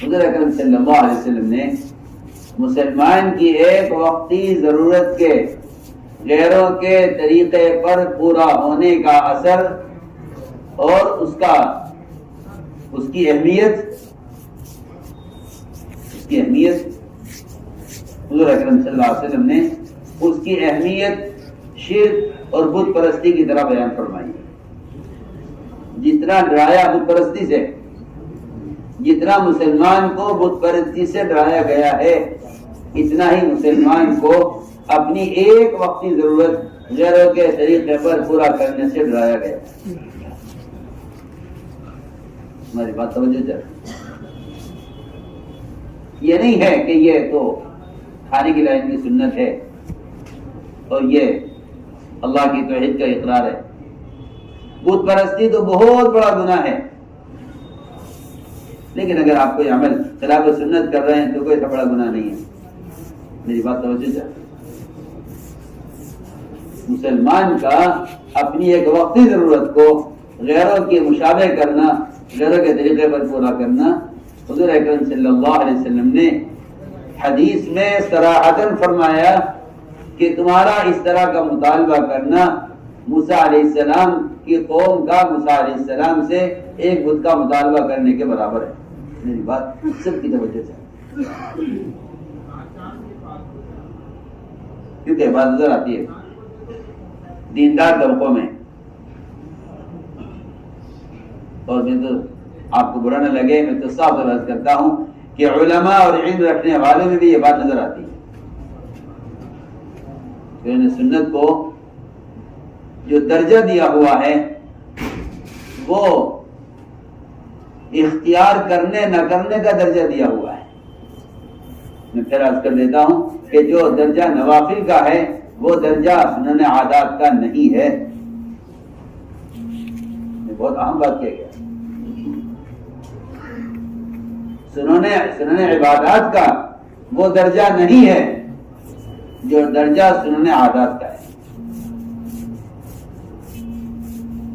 حضور اکرم صلی اللہ علیہ وسلم نے مسلمان کی ایک وقتی ضرورت کے غیروں کے طریقے پر پورا ہونے کا اثر اور اس کی اہمیت حضور اکرم صلی اللہ علیہ وسلم نے اس کی اہمیت شرک اور بت پرستی کی طرح بیان فرمائی. جتنا ڈرایا بت پرستی سے، جتنا مسلمان کو بت پرستی سے ڈرایا گیا ہے، اتنا ہی مسلمان کو اپنی ایک وقتی ضرورت غیروں کے طریقے پر پورا کرنے سے ڈرایا گیا. ہماری بات توجہ چاہیے. یہ نہیں ہے کہ یہ تو کھانے کی لائن کی سنت ہے اور یہ اللہ کی توحید کا اقرار ہے. بت پرستی تو بہت بڑا گناہ ہے، لیکن اگر آپ کوئی عمل خلاف سنت کر رہے ہیں تو کوئی بڑا گناہ نہیں ہے. میری بات توجہ چاہیے. مسلمان کا اپنی ایک وقتی ضرورت کو غیروں کی مشابہ کرنا، غیروں کے طریقے پر پورا کرنا، حضور اکرم صلی اللہ علیہ وسلم نے حدیث میں صراحتاً فرمایا کہ تمہارا اس طرح کا مطالبہ کرنا موسیٰ علیہ السلام کی قوم کا موسیٰ علیہ السلام سے ایک بت کا مطالبہ کرنے کے برابر ہے. میری بات سب کی توجہ سے، کیونکہ بات نظر آتی ہے دیندار طبقوں میں، اور میں تو آپ کو برا نہ لگے، میں تو صاف عرض کرتا ہوں کہ علماء اور علم رکھنے والوں میں بھی یہ بات نظر آتی ہے کہ انہوں نے سنت کو جو درجہ دیا ہوا ہے وہ اختیار کرنے نہ کرنے کا درجہ دیا ہوا ہے. میں پھر عرض کر دیتا ہوں کہ جو درجہ نوافل کا ہے وہ درجہ سنن عادات کا نہیں ہے. یہ بہت اہم بات کہہ گیا. سنن عبادات کا وہ درجہ نہیں ہے جو درجہ سنن عادات کا ہے.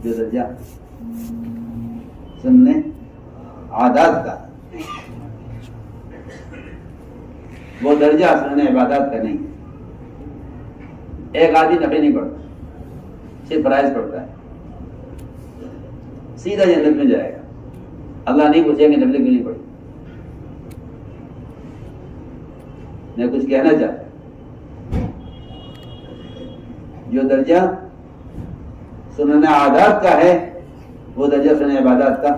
جو درجہ سنن عادات کا وہ درجہ سنن عبادات کا نہیں ہے. ایک آدمی نفل نہیں پڑھتا، صرف فرائض پڑھتا ہے، سیدھا جنت میں جائے گا. اللہ نہیں پوچھے گا نفل کیوں نہیں پڑھی. میں کچھ کہنا چاہتا ہوں، جو درجہ سنن عادات کا ہے وہ درجہ سنن عبادات کا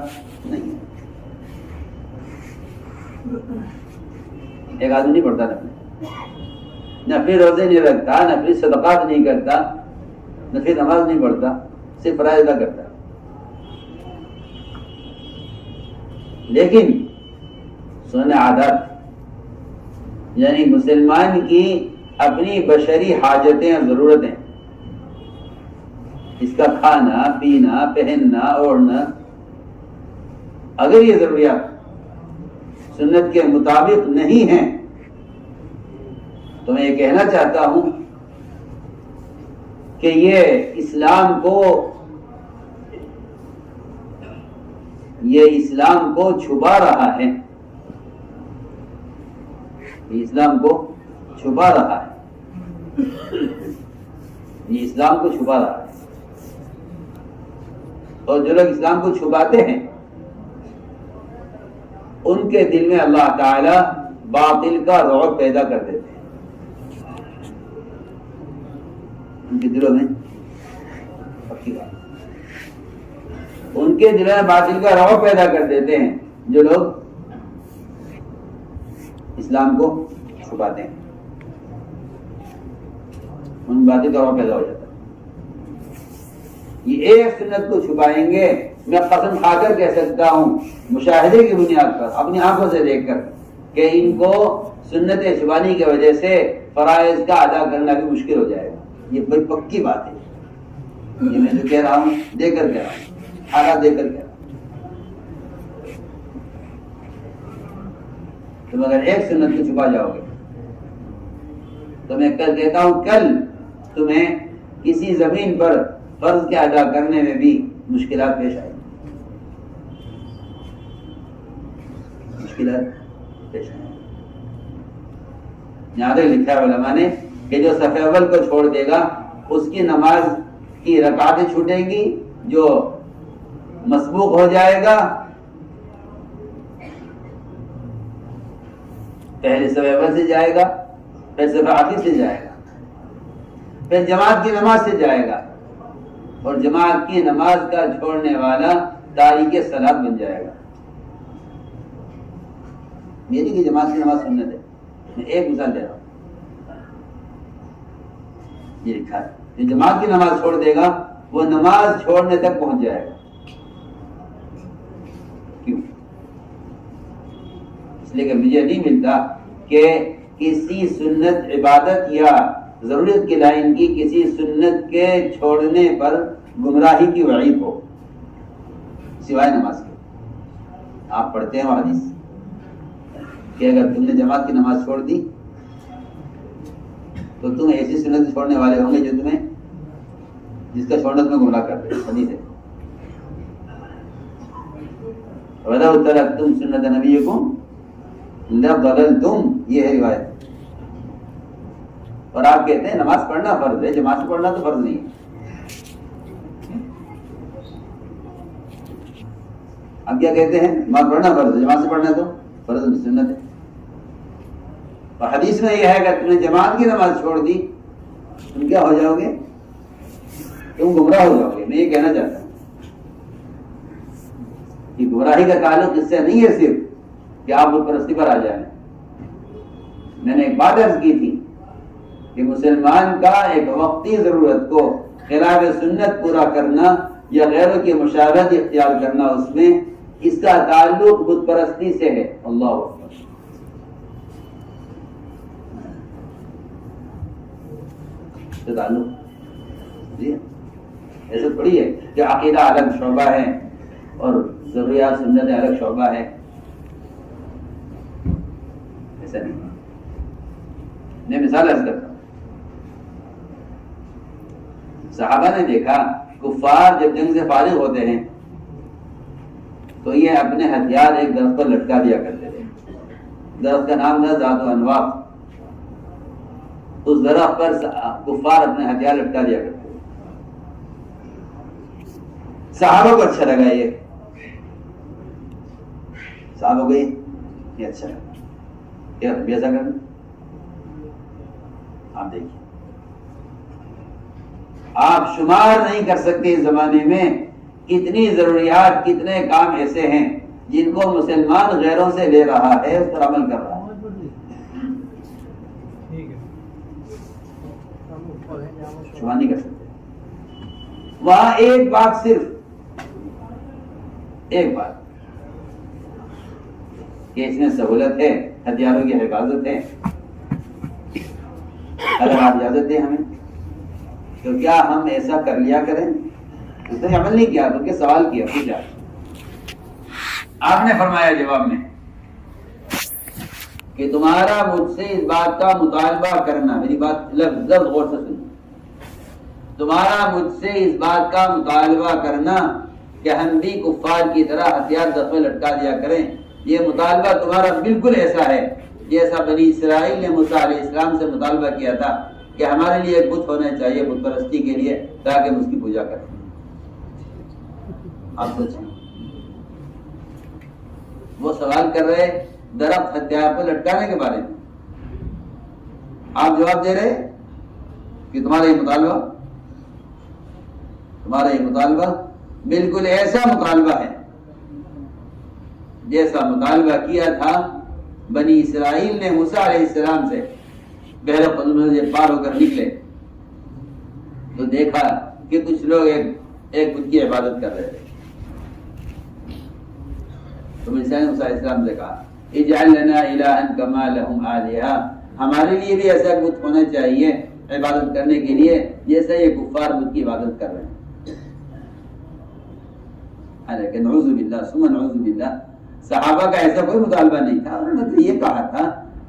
نہیں ہے. ایک آدمی نہیں پڑھتا نفلی روزے نہیں رکھتا، نفلی صدقات نہیں کرتا، نفلی نماز نہیں پڑھتا، صرف فرائض ادا کرتا، لیکن سنن عادات یعنی مسلمان کی اپنی بشری حاجتیں اور ضرورتیں، اس کا کھانا پینا پہننا اوڑھنا، اگر یہ ضروریات سنت کے مطابق نہیں ہیں تو میں یہ کہنا چاہتا ہوں کہ یہ اسلام کو چھپا رہا ہے. یہ اسلام کو چھپا رہا ہے. یہ اسلام کو چھپا رہا ہے. اور جو لوگ اسلام کو چھپاتے ہیں ان کے دل میں اللہ تعالی باطل کا رعب پیدا کر دیتے ہیں. ان کے دلوں میں ان کے دلوں میں باطل کا رعب پیدا کر دیتے ہیں جو لوگ اسلام کو چھپاتے ہیں. ان باطل کا رعب پیدا ہو جاتا ہے. یہ ایک سنت کو چھپائیں گے، میں قسم کھا کر کہہ سکتا ہوں مشاہدے کی بنیاد پر اپنی آنکھوں سے دیکھ کر کہ ان کو سنتیں چھپانے کی وجہ سے فرائض کا ادا کرنا بھی مشکل ہو جائے گا. یہ بڑی پکی بات ہے. یہ میں جو کہہ رہا ہوں دیکھ کر کہہ رہا ہوں، حالات دیکھ کر کہہ رہا ہوں. تم اگر ایک سنت کو چھپا جاؤ گے تو میں کل کہتا ہوں کل تمہیں کسی زمین پر فرض کے ادا کرنے میں بھی مشکلات پیش آئیں. مشکلات پیش آئیں. یہاں تک لکھا ہے علماء نے کہ جو صف اول کو چھوڑ دے گا اس کی نماز کی رکعتیں چھوٹیں گی، جو مسبوق ہو جائے گا پہلے صف اول سے جائے گا، پھر صف آخر سے جائے گا، پھر جماعت کی نماز سے جائے گا، اور جماعت کی نماز کا چھوڑنے والا تاریک صلاۃ بن جائے گا. میری کہ جماعت کی نماز سنت ہے، میں ایک مثال دے رہا ہوں. یہ لکھا ہے جو جماعت کی نماز چھوڑ دے گا وہ نماز چھوڑنے تک پہنچ جائے گا. کیوں؟ اس لیے کہ مجھے نہیں ملتا کہ کسی سنت عبادت یا ضرورت کی لائن کی کسی سنت کے چھوڑنے پر گمراہی کی وعید ہو سوائے نماز کے. آپ پڑھتے ہیں وہ حدیث کہ اگر تم نے جماعت کی نماز چھوڑ دی تو تم ایسی سنت چھوڑنے والے ہوں گے جو تمہیں جس کا چھوڑنا تمہیں گمراہ کر دے. حدیث ہے وَلَوْ تَرَكْتُمْ سُنَّتَ نَبِيِّكُمْ لَضَلَلْتُمْ، یہ ہے روایت. اور آپ کہتے ہیں نماز پڑھنا فرض ہے، جماعت سے پڑھنا تو فرض نہیں ہے. آپ کیا کہتے ہیں نماز پڑھنا فرض ہے، جماعت سے پڑھنا تو فرض سنت ہے. اور حدیث میں یہ ہے کہ تم نے جماعت کی نماز چھوڑ دی تم کیا ہو جاؤ گے؟ تم گمراہ ہو جاؤ گے. میں یہ کہنا چاہتا ہوں کہ گمراہی کا تعلق اس سے نہیں ہے صرف کہ آپ بت پرستی پر آ جائیں. میں نے ایک بات عرض کی تھی کہ مسلمان کا ایک وقتی ضرورت کو خلاف سنت پورا کرنا یا غیروں کی مشابہت اختیار کرنا، اس میں اس کا تعلق بت پرستی سے ہے. اللہ اکبر. تعلق جی ایسے تھوڑی ہے کہ عقیدہ الگ شعبہ ہے اور ضروریات سنت الگ شعبہ ہے. ایسا نہیں. میں مثال عرض کرتا ہوں. صحابہ نے دیکھا کفار جب جنگ سے فارغ ہوتے ہیں تو یہ اپنے ہتھیار ایک درخت پر لٹکا دیا کرتے تھے. درخت کا نام تھا ذات و انواط. اس درخت پر کفار اپنے ہتھیار لٹکا دیا کرتے تھے. صحابہ کو اچھا لگا یہ. صحابہ کو یہ اچھا لگا کیا بھی ایسا کرنا. آپ دیکھیے آپ شمار نہیں کر سکتے اس زمانے میں کتنی ضروریات کتنے کام ایسے ہیں جن کو مسلمان غیروں سے لے رہا ہے، اس پر عمل کر رہا ہے. شمار نہیں کر سکتے. وہاں ایک بات، صرف ایک بات کہ اس میں سہولت ہے، ہتھیاروں کی حفاظت ہے. اگر آپ اجازت دیں ہمیں تو کیا ہم ایسا کر لیا کریں؟ اس نے عمل نہیں کیا بلکہ سوال کیا، پوچھا. آپ نے فرمایا جواب میں کہ تمہارا مجھ سے اس بات کا مطالبہ کرنا، میری بات لفظ غور سے سنو، تمہارا مجھ سے اس بات کا مطالبہ کرنا کہ ہم بھی کفار کی طرح ہتھیار دست میں لٹکا دیا کریں، یہ مطالبہ تمہارا بالکل ایسا ہے جیسا بنی اسرائیل نے موسیٰ علیہ السلام سے مطالبہ کیا تھا کہ ہمارے لیے ایک بت ہونا چاہیے بت پرستی کے لیے تاکہ ہم اس کی پوجا کریں. آپ سوچیں وہ سوال کر رہے درخت ہتھیار پر لٹکانے کے بارے میں، آپ جواب دے رہے کہ تمہارا یہ مطالبہ بالکل ایسا مطالبہ ہے جیسا مطالبہ کیا تھا بنی اسرائیل نے موسیٰ علیہ السلام سے. بحر قلزم سے پار ہو کر نکلے تو دیکھا کہ کچھ لوگ ایک بت کی عبادت کر رہے تھے. تو موسیٰ علیہ السلام سے کہا اجعل لنا الہا کما لہم آلہہ، ہمارے لیے بھی ایسا بت ہونا چاہیے عبادت کرنے کے لیے جیسا یہ کفار بت کی عبادت کر رہے ہیں. حالانکہ نعوذ باللہ ثم نعوذ باللہ صحابہ کا ایسا کوئی مطالبہ نہیں تھا. انہوں نے تو یہ کہا تھا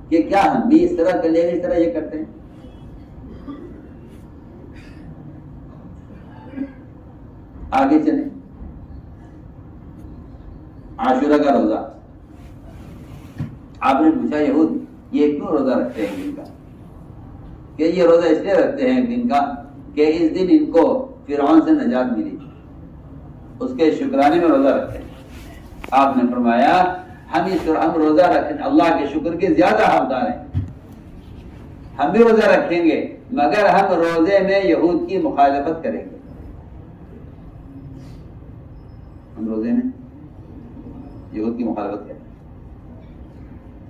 کہ کیا ہم بھی اس طرح کر لیں اس طرح یہ کرتے ہیں. آگے چلیں. عاشورہ کا روزہ آپ نے پوچھا یہود یہ کیوں روزہ رکھتے ہیں دن کا؟ کہ یہ روزہ اس لیے رکھتے ہیں دن کا کہ اس دن ان کو فرعون سے نجات ملی، اس کے شکرانے میں روزہ رکھتے ہیں۔ آپ نے فرمایا ہم روزہ رکھیں، اللہ کے شکر کے زیادہ حقدار ہیں، ہم بھی روزہ رکھیں گے مگر ہم روزے میں یہود کی مخالفت کریں گے۔ ہم روزے میں یہود کی مخالفت کریں گے۔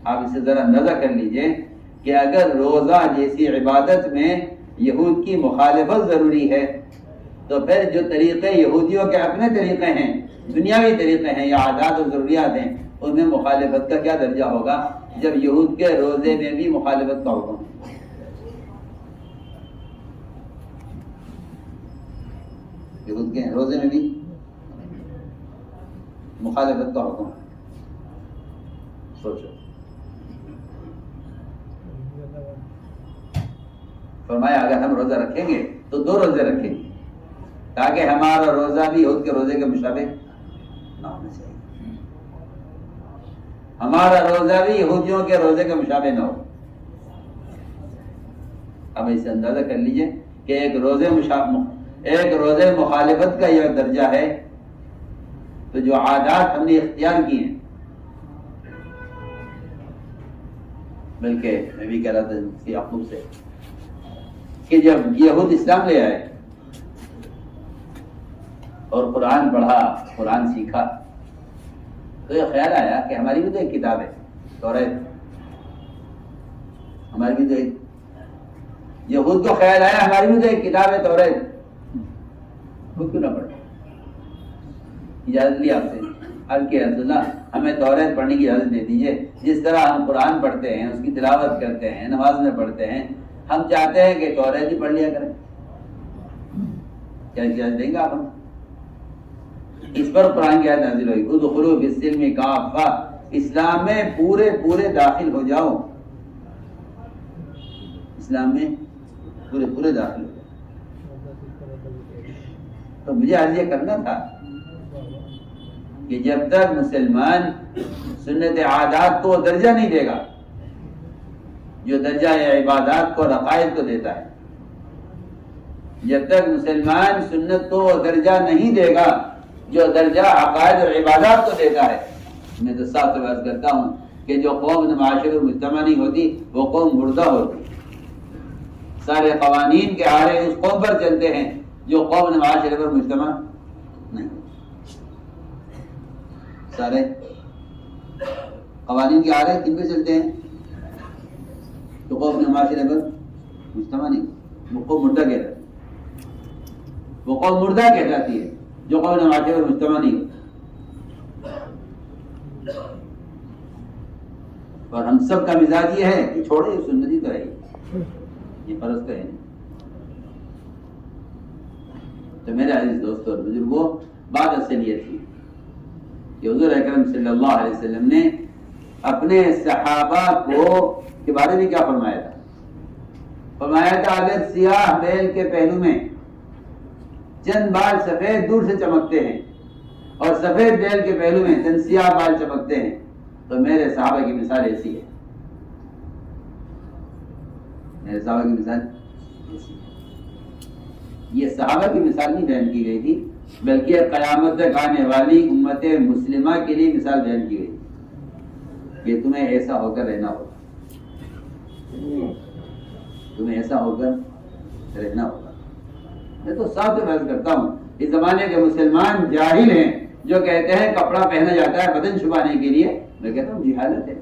آپ اسے ذرا اندازہ کر لیجئے کہ اگر روزہ جیسی عبادت میں یہود کی مخالفت ضروری ہے تو پھر جو طریقے یہودیوں کے اپنے طریقے ہیں، دنیاوی طریقے ہیں یا عادات و ضروریات ہیں، ان میں مخالفت کا کیا درجہ ہوگا جب یہود کے روزے میں بھی مخالفت کا حکم ہے۔ یہود کے روزے میں بھی مخالفت کا حکم ہے۔ سوچو، فرمایا اگر ہم روزہ رکھیں گے تو 2 روزے رکھیں گے تاکہ ہمارا روزہ بھی یہود کے روزے کے مشابہ نہ ہونا چاہیے، ہمارا روزہ بھی یہودیوں کے روزے کے مشابہ نہ ہو۔ اب اسے اندازہ کر لیجئے کہ ایک روزے مخالفت کا یہ درجہ ہے، تو جو عادات ہم نے اختیار کی ہیں، بلکہ میں بھی کہہ رہا تھا مفتی یعقوب سے کہ جب یہود اسلام لے آئے اور قرآن پڑھا، قرآن سیکھا، تو یہ خیال آیا کہ ہماری بھی تو ایک کتاب ہے توریت، ہماری بھی تو ایک، یہود کو خیال آیا ہماری بھی تو ایک کتاب ہے توریت، خود کیوں نہ پڑھے؟ اجازت لی آپ سے، عرض کیا رسول اللہ ہمیں توریت پڑھنے کی اجازت دے دیجئے، جس طرح ہم قرآن پڑھتے ہیں، اس کی تلاوت کرتے ہیں، نماز میں پڑھتے ہیں، ہم چاہتے ہیں کہ توریت ہی پڑھ لیا کریں، کیا اجازت دیں گے آپ ہم؟ اس پر قرآن کی آیت نازل ہوئی، ادخلوا فی السلم کافہ، اسلام میں پورے داخل ہو جاؤ، اسلام میں پورے داخل ہو جاؤ۔ تو مجھے آج یہ کرنا تھا کہ جب تک مسلمان سنت عادات کو درجہ نہیں دے گا جو درجہ عبادات کو رقائد کو دیتا ہے، جب تک مسلمان سنت کو درجہ نہیں دے گا جو درجہ عقائد اور عبادات کو دیتا ہے، میں تو صاف بات کرتا ہوں کہ جو قوم معاشرے اور مجتمع نہیں ہوتی وہ قوم مردہ ہوتی، سارے قوانین کے آرے اس قوم پر چلتے ہیں جو قوم معاشرے پر مجتمع نہیں، سارے قوانین کے آرے کن پہ چلتے ہیں؟ تو قوم معاشرے پر مجتمع نہیں، وہ قوم مردہ کہتا ہے، وہ قوم مردہ کہلاتی ہے جو قوم معاشرے پر مجتمع نہیں۔ اور ہم سب کا مزاج یہ ہے کہ چھوڑے سنتی تو ہے یہ فرض تو ہے نہیں۔ تو میرے عزیز دوستوں اور بزرگوں، بات اصل یہ تھی کہ حضور اکرم صلی اللہ علیہ وسلم نے اپنے صحابہ کو کے بارے میں کیا فرمایا تھا؟ فرمایا تھا اگر سیاہ بیل کے پہلو میں چند بال سفید دور سے چمکتے ہیں اور سفید بیل کے پہلو میں چند سیاہ بال چمکتے ہیں تو میرے صحابہ کی مثال ایسی ہے، میرے صحابہ کی مثال ایسی ہے۔ یہ صحابہ کی مثال نہیں بیان کی گئی تھی بلکہ قیامت تک آنے والی امت مسلمہ کے لیے مثال بیان کی گئی کہ تمہیں ایسا ہو کر رہنا ہوگا، تمہیں ایسا ہو کر رہنا ہوگا۔ میں تو صاف سے بحث کرتا ہوں، اس زمانے کے مسلمان جاہل ہیں جو کہتے ہیں کپڑا پہنا جاتا ہے بدن چھپانے کے لیے، میں کہتا ہوں جہالت ہے،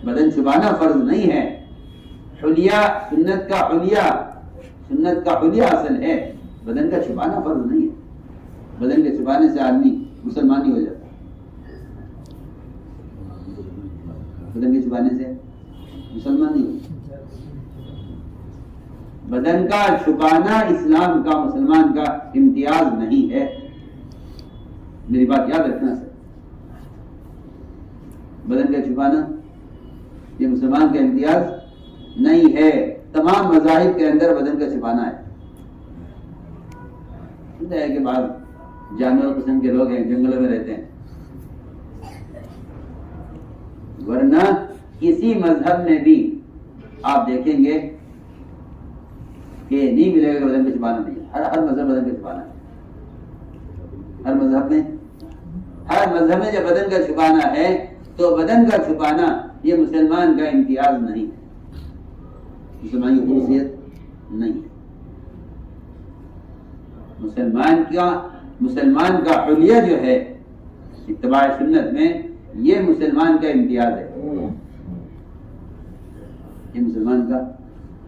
بدن چھپانا فرض نہیں ہے، حلیہ سنت کا حلیہ اصل ہے، بدن کا چھپانا فرض نہیں ہے، بدن کے چھپانے سے آدمی مسلمان نہیں ہو جاتا، بدن کے چھپانے سے مسلمان نہیں ہو جاتا۔ بدن کا چھپانا اسلام کا مسلمان کا امتیاز نہیں ہے، میری بات یاد رکھنا سر، بدن کا چھپانا یہ مسلمان کا امتیاز نہیں ہے، تمام مذاہب کے اندر بدن کا چھپانا ہے۔ سنتے ہیں کہ بعض جانور قسم کے لوگ ہیں جنگلوں میں رہتے ہیں، کسی مذہب میں بھی آپ دیکھیں گے کہ نہیں ملے گا کہ بدن کو چھپانا نہیں ہے. ہر مذہب بدن کو چھپانا ہے. ہر مذہب میں جب بدن کا چھپانا ہے تو بدن کا چھپانا یہ مسلمان کا امتیاز نہیں ہے، مسلمان کی خصوصیت نہیں ہے. مسلمان کا حلیہ جو ہے اتباع سنت میں، یہ مسلمان کا امتیاز ہے، یہ مسلمان کا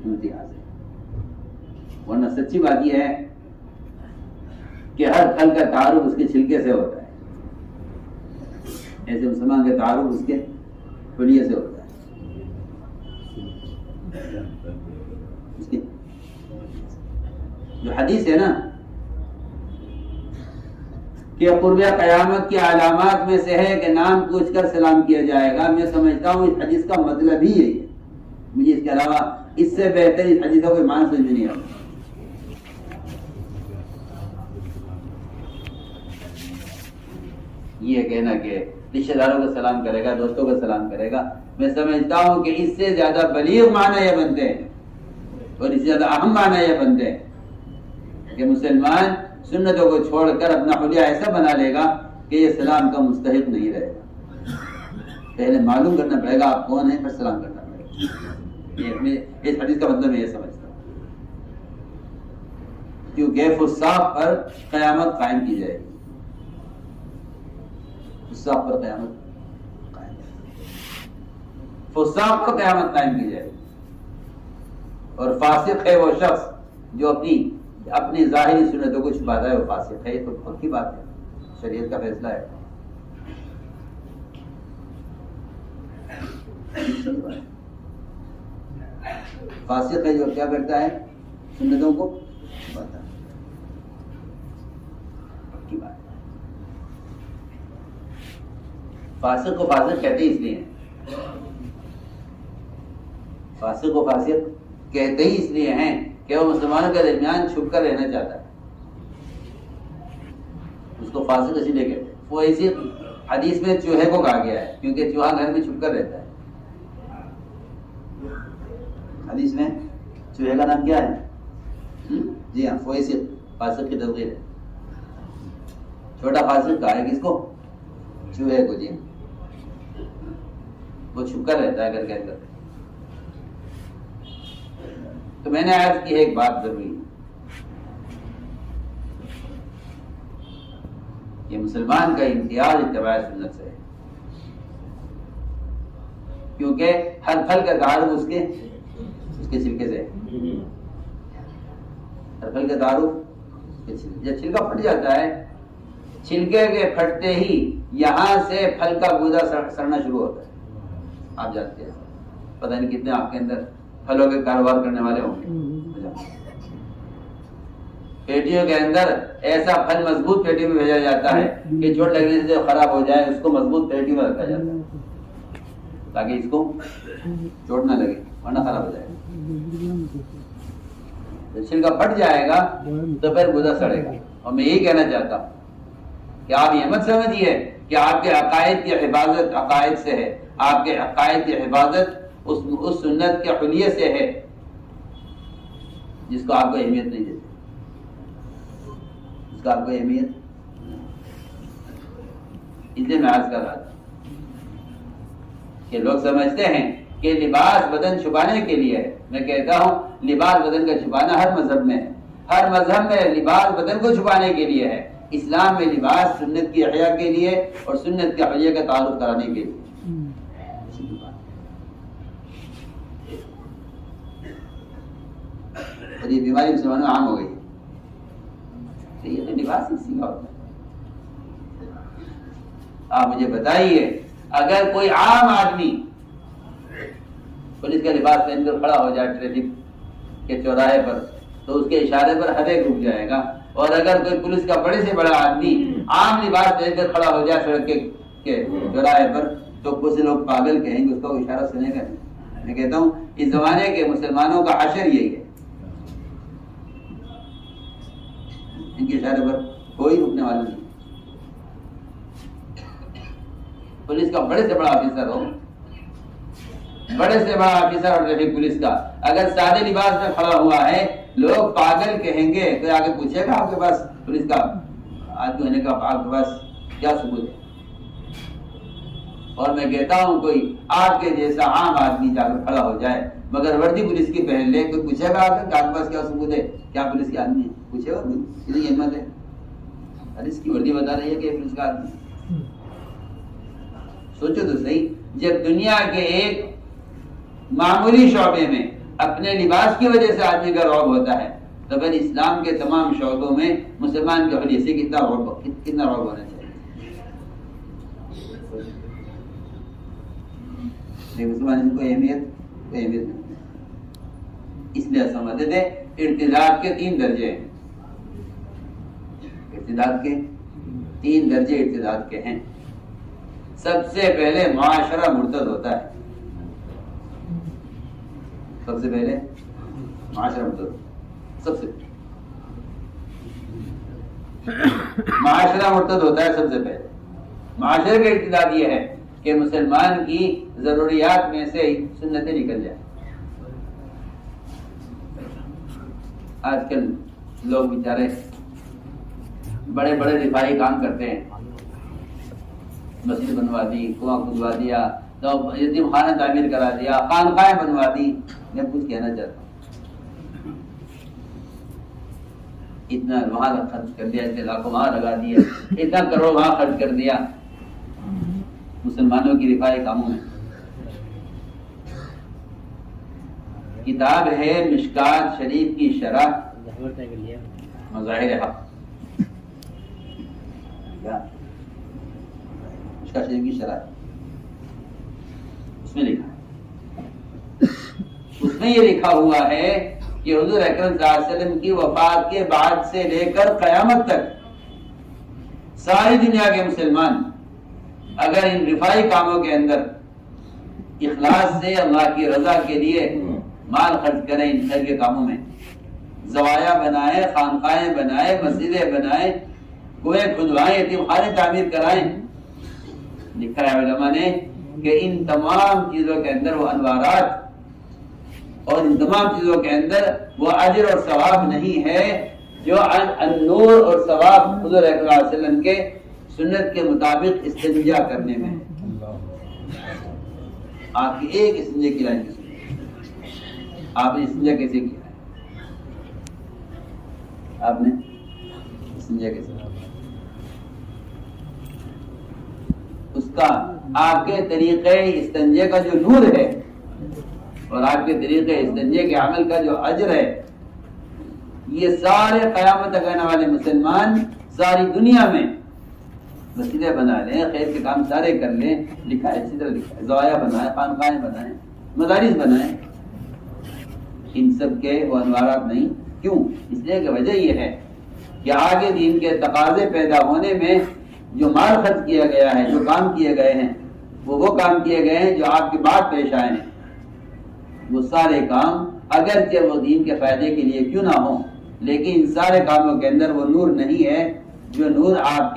امتیاز ہے. ورنہ سچی بات یہ ہے کہ ہر پھل کا تعارف اس کے چھلکے سے ہوتا ہے، ایسے مسلمان کا تعارف اس کے حلیے سے ہوتا ہے. اس کی جو حدیث ہے نا کہ قرب قیامت کی علامات میں سے ہے کہ نام پوچھ کر سلام کیا جائے گا، میں سمجھتا ہوں اس حدیث کا مطلب ہی یہی ہے. مجھے اس کے علاوہ اس سے بہتر اس حدیث کا کوئی معنی سمجھ میں نہیں آتا. یہ کہنا کہ رشتہ داروں کو سلام کرے گا، دوستوں کو سلام کرے گا، میں سمجھتا ہوں کہ اس سے زیادہ بلیغ معنی یہ بنتے ہیں اور اس سے زیادہ اہم معنی یہ بنتے ہیں کہ مسلمان سنتوں کو چھوڑ کر اپنا حلیہ ایسا بنا لے گا کہ یہ سلام کا مستحق نہیں رہے گا. پہلے معلوم کرنا پڑے گا آپ کون ہیں، پھر سلام کرنا پڑے گا. اس حدیث کا مطلب میں یہ سمجھتا ہوں، کیونکہ فساق پر قیامت قائم کی جائے گی. فساق پر قیامت قائم کی جائے گی. اور فاسق ہے وہ شخص جو اپنی ظاہری سنتوں کو چھپاتا ہے، وہ فاسق ہے. یہ تو پکی بات ہے، شریعت کا فیصلہ ہے. فاسق ہے جو کیا کرتا ہے، سنتوں کو چھپاتا ہے. پکی بات ہے. فاسق کو فاسق کہتے ہی اس لیے ہیں، فاسق کو فاسق کہتے ہی اس لیے ہیں کہ وہ مسلمانوں کے درمیان چھپ کر رہنا چاہتا ہے. اس کو فاسق اسی لیے کہتے ہیں. وہ اسی حدیث میں چوہے کو کہا گیا ہے کیونکہ چوہا گھر میں چھپ کر رہتا ہے. حدیث میں چوہے کا نام کیا ہے؟ جی ہاں، فاسق، فاسق کی تفسیر ہے. چھوٹا فاسق کہا ہے کس کو؟ چوہے کو. جی وہ چھپ کر رہتا ہے گھر کے اندر. تو میں نے عرض کی ہے ایک بات ضروری، یہ مسلمان کا امتیاز اتباع سنت سے ہے، کیونکہ ہر پھل کا تعارف اس کے چھلکے سے ہے. ہر پھل کا تعارف جب چھلکا پھٹ جاتا ہے، چھلکے کے پھٹتے ہی یہاں سے پھل کا گودا سڑنا شروع ہوتا ہے. آپ جانتے ہیں، پتہ نہیں کتنے آپ کے اندر پھلوں کے کاروبار کرنے والے ہوں گے. پیٹیوں کے اندر ایسا پھل مضبوط پیٹی میں بھیجا جاتا ہے کہ چوٹ لگنے سے جو خراب ہو جائے اس کو مضبوط پیٹی میں رکھا جاتا ہے تاکہ اس کو چوٹ نہ لگے، ورنہ خراب ہو جائے گا. چھلکا پھٹ جائے گا تو پھر گودا سڑے گا. اور میں یہی کہنا چاہتا ہوں کہ آپ یہ مت سمجھیے کہ آپ کے عقائد کی حفاظت عقائد سے ہے، آپ کے عقائد کی حفاظت اس سنت کے حلیے سے ہے جس کو آپ کو اہمیت نہیں دیتے، جس کو آپ کو اہمیت. اس لیے میں عرض کر رہا تھا کہ لوگ سمجھتے ہیں کہ لباس بدن چھپانے کے لیے ہے. میں کہتا ہوں لباس بدن کا چھپانا ہر مذہب میں ہے. ہر مذہب میں لباس بدن کو چھپانے کے لیے ہے. اسلام میں لباس سنت کی احیا کے لیے اور سنت کے حلیے کا تعارف کرانے کے لیے. اور یہ بیماری مسلمانوں میں عام ہو گئی. یہ تو لباس اسی کا ہوتا ہے. آپ مجھے بتائیے، اگر کوئی عام آدمی پولیس کا لباس پہن کر کھڑا ہو جائے ٹریفک کے چوراہے پر تو اس کے اشارے پر ہر ایک رک جائے گا. اور اگر کوئی پولیس کا بڑے سے بڑا آدمی عام لباس پہن کر کھڑا ہو جائے سڑک کے چوراہے پر تو کچھ لوگ پاگل کہیں گے، اس کا اشارہ سنے گا. میں کہتا ہوں اس زمانے کے مسلمانوں کا حشر یہی ہے، ان کے اشارے پر کوئی رکنے والا نہیں. پولیس کا بڑے سے بڑا آفیسر ہو بڑے سے بڑا آفیسر اور ٹریفک پولیس کا اگر سادے لباس میں کھڑا ہوا ہے لوگ پاگل کہیں گے، تو آگے پوچھے گا آپ کے پاس پولیس کا آدمی ہونے کا آپ کے پاس کیا ثبوت ہے؟ اور میں کہتا ہوں کوئی آپ کے جیسا عام آدمی جا کر کھڑا ہو جائے مگر وردی پولیس کی پہن لے، کوئی پوچھے گا آپ کے پاس کیا ثبوت ہے، کیا پولیس کے آدمی ہے؟ پوچھے گا کوئی؟ اتنی ہمت ہے؟ ارے اس کی وردی بتا رہی ہے کہ پولیس کا آدمی۔ سوچو تو صحیح، جب دنیا کے ایک معمولی شعبے میں اپنے لباس کی وجہ سے آدمی کا رعب ہوتا ہے، تو پھر اسلام کے تمام شعبوں میں مسلمان کے حلیے سے کتنا رعب ہونا چاہیے۔ مسلمان کو اہمیت نہیں، اس لیے سمجھتے تھے ارتداد کے 3 درجے ہیں، ارتداد کے 3 درجے ارتداد کے ہیں۔ سب سے پہلے معاشرہ مرتد ہوتا ہے، سب سے پہلے معاشرہ مرتد، سب سے معاشرہ مرتد ہوتا ہے سب سے پہلے۔ معاشرے کا ارتداد یہ ہے کہ مسلمان کی ضروریات میں سے سنتیں نکل جائیں۔ آج کل لوگ بیچارے بڑے بڑے دفاعی کام کرتے ہیں، مسجد بنوا دی، کنواں کھدوا دیا، تو یتیم خانہ تعمیر کرا دیا، خانقاہیں بنوا دی۔ میں کچھ کہنا چاہتا ہوں، اتنا وہاں خرچ کر دیا، اتنے لاکھوں وہاں لگا دیا، اتنا کروڑ وہاں خرچ کر دیا مسلمانوں کی دفاعی کاموں میں۔ کتاب ہے مشکات شریف کی شرح مظاہر حق، مشکات شریف کی شرح، اس میں لکھا ہے، اس میں یہ لکھا ہوا ہے کہ حضور اکرم صلی اللہ علیہ وسلم کی وفات کے بعد سے لے کر قیامت تک ساری دنیا کے مسلمان اگر ان رفائی کاموں کے اندر اخلاص سے اللہ کی رضا کے لیے مال خرچ کریں، ان خیر کے کاموں میں زوایا بنائیں، خانقاہیں بنائیں، مسجدیں بنائیں، کنویں کھدوائیں، یتیم خانے تعمیر کرائیں، لکھا ہے علماء نے کہ ان تمام چیزوں کے اندر وہ انوارات اور ان تمام چیزوں کے اندر وہ اجر اور ثواب نہیں ہے جو النور اور ثواب حضور صلی اللہ علیہ وسلم کے سنت کے مطابق استنجا کرنے میں۔ آپ کی ایک استنجا کی لائن سنیے، آپ نے استنجا کیسے کیا ہے؟ آپ نے استنجا کیسے کیا؟ اس کا آپ کے طریقے استنجے کا جو نور ہے اور آپ کے طریقے استنجے کے عمل کا جو اجر ہے، یہ سارے قیامت تک آنے والے مسلمان ساری دنیا میں مسجدیں بنا لیں، خیر کے کام سارے کر لیں، لکھا ہے اسی طرح لکھا ہے، زوایا بنائیں، خانقاہیں بنائیں، مدارس بنائیں، ان سب کے وہ انوارات نہیں۔ کیوں؟ اس لیے کہ وجہ یہ ہے کہ آگے دین کے تقاضے پیدا ہونے میں جو مال خرچ کیا گیا ہے، جو کام کیے گئے ہیں، وہ کام کیے گئے ہیں جو آپ کے بعد پیش آئے ہیں، وہ سارے کام اگرچہ وہ دین کے فائدے کے لیے کیوں نہ ہوں، لیکن ان سارے کاموں کے اندر وہ نور نہیں ہے جو نور آپ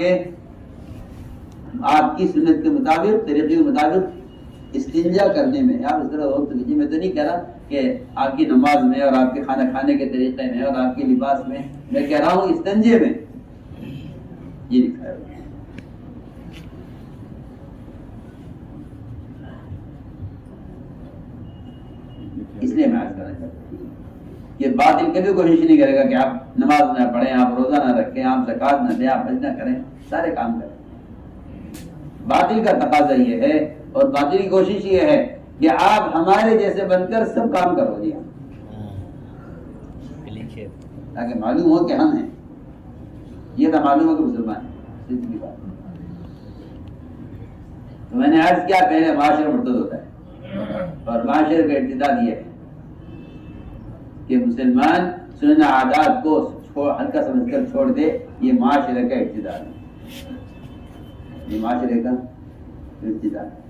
کی سنت کے مطابق، طریقے کے مطابق استنجا کرنے میں۔ آپ اس طرح وقت لیجیے، میں تو نہیں کہہ رہا کہ آپ کی نماز میں اور آپ کے کھانا کھانے کے طریقے میں اور آپ کے لباس میں، میں کہہ رہا ہوں استنجے میں، یہ لکھا ہے۔ اس لیے میں آج کرنا چاہتا ہوں یہ باطل کبھی کوشش نہیں کرے گا کہ آپ نماز نہ پڑھیں، آپ روزہ نہ رکھیں، آپ زکوٰۃ نہ دیں، آپ حج نہ کریں، سارے کام کریں۔ باطل کا تقاضا یہ ہے اور باطل کی کوشش یہ ہے کہ آپ ہمارے جیسے بن کر سب کام کرو دیا، تاکہ معلوم ہو کہ ہم ہیں، یہ نہ معلوم ہو کہ مسلمان ہیں۔ تو میں نے عرض کیا، پہلے معاشرہ مرتد ہوتا ہے، اور معاشرے کا ارتداد یہ ہے کہ مسلمان سنن عادات کو ہلکا سمجھ کر چھوڑ دے، یہ معاشرے کا ارتداد ہے، یہ معاشرے کا ارتداد ہے۔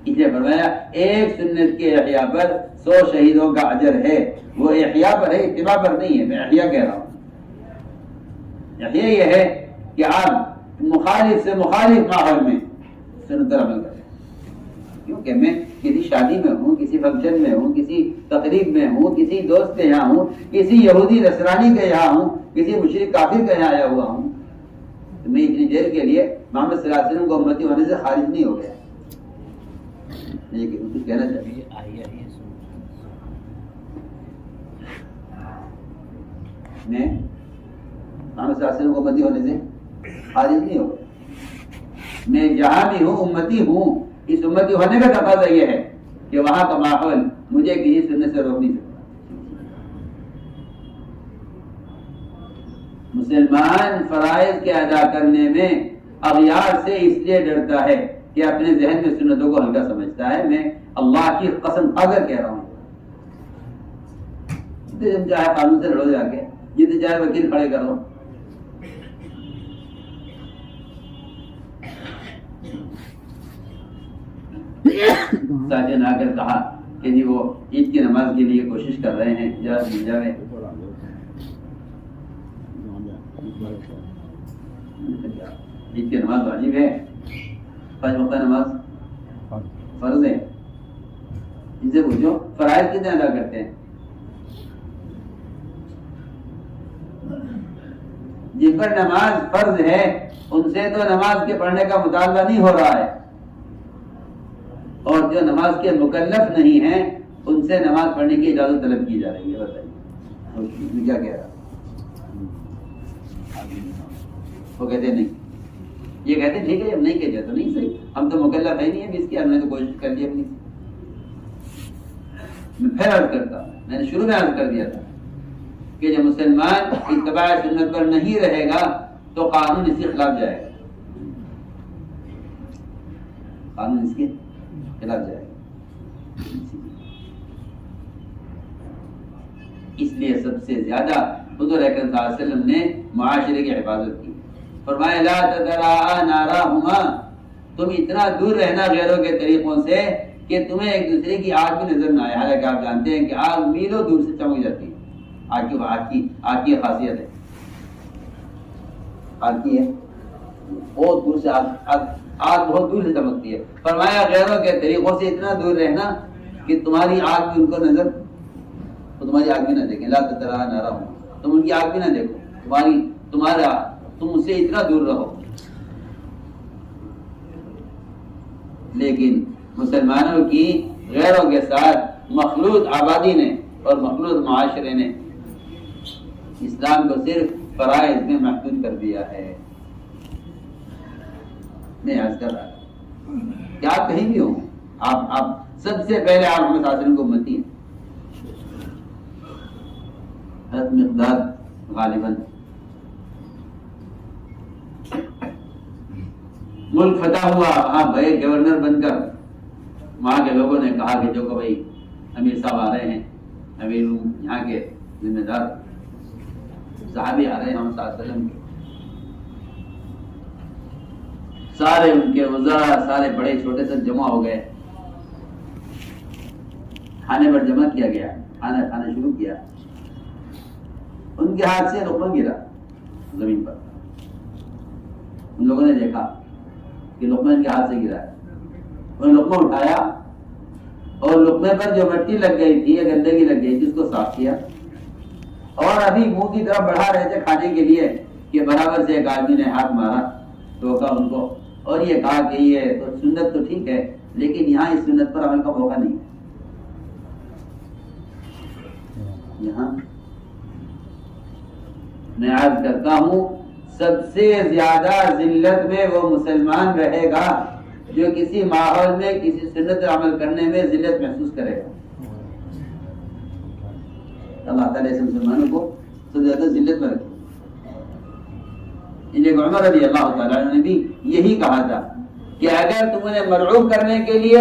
اس لیے فرمایا ایک سنت کے احیاء پر 100 شہیدوں کا اجر ہے، وہ احیاء پر ہے، اتباع پر نہیں ہے، میں احیاء کہہ رہا ہوں۔ احیاء یہ ہے کہ آپ مخالف سے مخالف ماحول میں سنت پر عمل کریں، کیونکہ میں کسی شادی میں ہوں، کسی فنکشن میں ہوں، کسی تقریب میں ہوں، کسی دوست کے یہاں ہوں، کسی یہودی نصرانی کے یہاں ہوں، کسی مشرک کافر کے یہاں آیا ہوا ہوں، تو میں اتنی دیر کے لیے محمد صلی اللہ علیہ وسلم کو امتی ہونے سے خارج نہیں ہو گیا. لیکن کچھ کہنا چاہیے. میں محمد صلی اللہ علیہ وسلم کو امتی ہونے سے خارج نہیں ہو گیا. میں جہاں بھی ہوں امتی ہوں. اس امتی ہونے کا تقاضا یہ ہے کہ وہاں کا ماحول مجھے کسی سنت سے روک نہیں سکتا. مسلمان فرائض کے ادا کرنے میں اغیار سے اس لیے ڈرتا ہے کہ اپنے ذہن میں سنتوں کو ہلکا سمجھتا ہے. میں اللہ کی قسم کھا کر کہہ رہا ہوں، جتنے چاہے قانون سے لڑو جا کے، جتنے چاہے وکیل کھڑے کرو، ساجد نے آ کر کہا کہ جی وہ عید کی نماز کے لیے کوشش کر رہے ہیں، ذرا مل جائے. عید کی نماز واجب ہے، 5 وقت نماز فرض ہے. ان سے پوچھو فرائض کتنے ادا کرتے ہیں؟ جن پر نماز فرض ہے ان سے تو نماز کے پڑھنے کا مطالبہ نہیں ہو رہا ہے، اور جو نماز کے مکلف نہیں ہیں ان سے نماز پڑھنے کی اجازت طلب کی جا رہی ہے. بتائیے کیا کہہ رہا؟ وہ کہتے نہیں، یہ کہتے ہیں ٹھیک ہے جب نہیں کہہ جائے تو نہیں صحیح، ہم تو مکلف ہے نہیں ہے اس کی، ہم نے تو کوشش کر لی اپنی. میں پھر عرض کرتا، میں نے شروع میں عرض کر دیا تھا کہ جب مسلمان اتباع سنت پر نہیں رہے گا تو قانون اس کے خلاف جائے گا. قانون اس کے خلاف جائے گا. اس لیے سب سے زیادہ حضور اکرم صلی اللہ علیہ وسلم نے معاشرے کی حفاظت کی. فرمایا لا تدرا نارہما، تم اتنا دور رہنا غیروں کے طریقوں سے کہ تمہیں ایک دوسرے کی آگ بھی نظر نہ آئے. حالانکہ آپ جانتے ہیں کہ آگ میلوں دور سے چمک جاتی ہے. آگ کی خاصیت ہے، آگ کی ہے بہت دور سے آگ بہت دور سے چمکتی ہے. فرمایا غیروں کے طریقوں سے اتنا دور رہنا کہ تمہاری آگ بھی ان کو نظر، تو تمہاری آگ بھی نہ دیکھیں. لا تدرا نارہما، تم ان کی آگ بھی نہ دیکھو، تم اس سے اتنا دور رہو. لیکن مسلمانوں کی غیروں کے ساتھ مخلوط آبادی نے اور مخلوط معاشرے نے اسلام کو صرف فرائض میں محدود کر دیا ہے. میں عرض کر رہا کہ آپ کہیں بھی ہوں، آپ سب سے پہلے آپ محمد صلی اللہ علیہ وسلم کو امتی ہیں. حضرت مقداد غالباً ملک فتح ہوا، وہاں بھائی گورنر بن کر وہاں کے لوگوں نے کہا کہ جو کہ بھائی امیر صاحب آ رہے ہیں، امیر یہاں کے ذمہ دار صحابی آ رہے ہیں محمد صلی اللہ علیہ وسلم کے، سارے ان کے وزراء سارے بڑے چھوٹے سے جمع ہو گئے. کھانے پر جمع کیا گیا، کھانا کھانا شروع کیا. ان کے ہاتھ سے لقمہ گرا زمین پر. ان لوگوں نے دیکھا کہ لقمہ ان کے ہاتھ سے گرا ہے. انہوں نے لقمہ اٹھایا اور لقمے پر جو مٹی لگ گئی تھی یا گندگی لگ گئی تھی اس کو صاف کیا، اور ابھی منہ کی طرف بڑھا رہے تھے کھانے کے لیے کہ برابر سے ایک آدمی نے ہاتھ مارا، ٹوکا ان کو اور یہ کہا کہ یہ تو سنت تو ٹھیک ہے لیکن یہاں اس سنت پر عمل کا موقع نہیں ہے. یہاں میں عرض کرتا ہوں سب سے زیادہ ذلت میں وہ مسلمان رہے گا جو کسی ماحول میں کسی سنت عمل کرنے میں ذلت محسوس کرے گا. اللہ تعالیٰ سے مسلمانوں کو سب سے زیادہ ذلت میں رکھے. عمر رضی اللہ تعالیٰ عنہ نے بھی یہی کہا تھا کہ اگر تم نے مرعوب کرنے کے لیے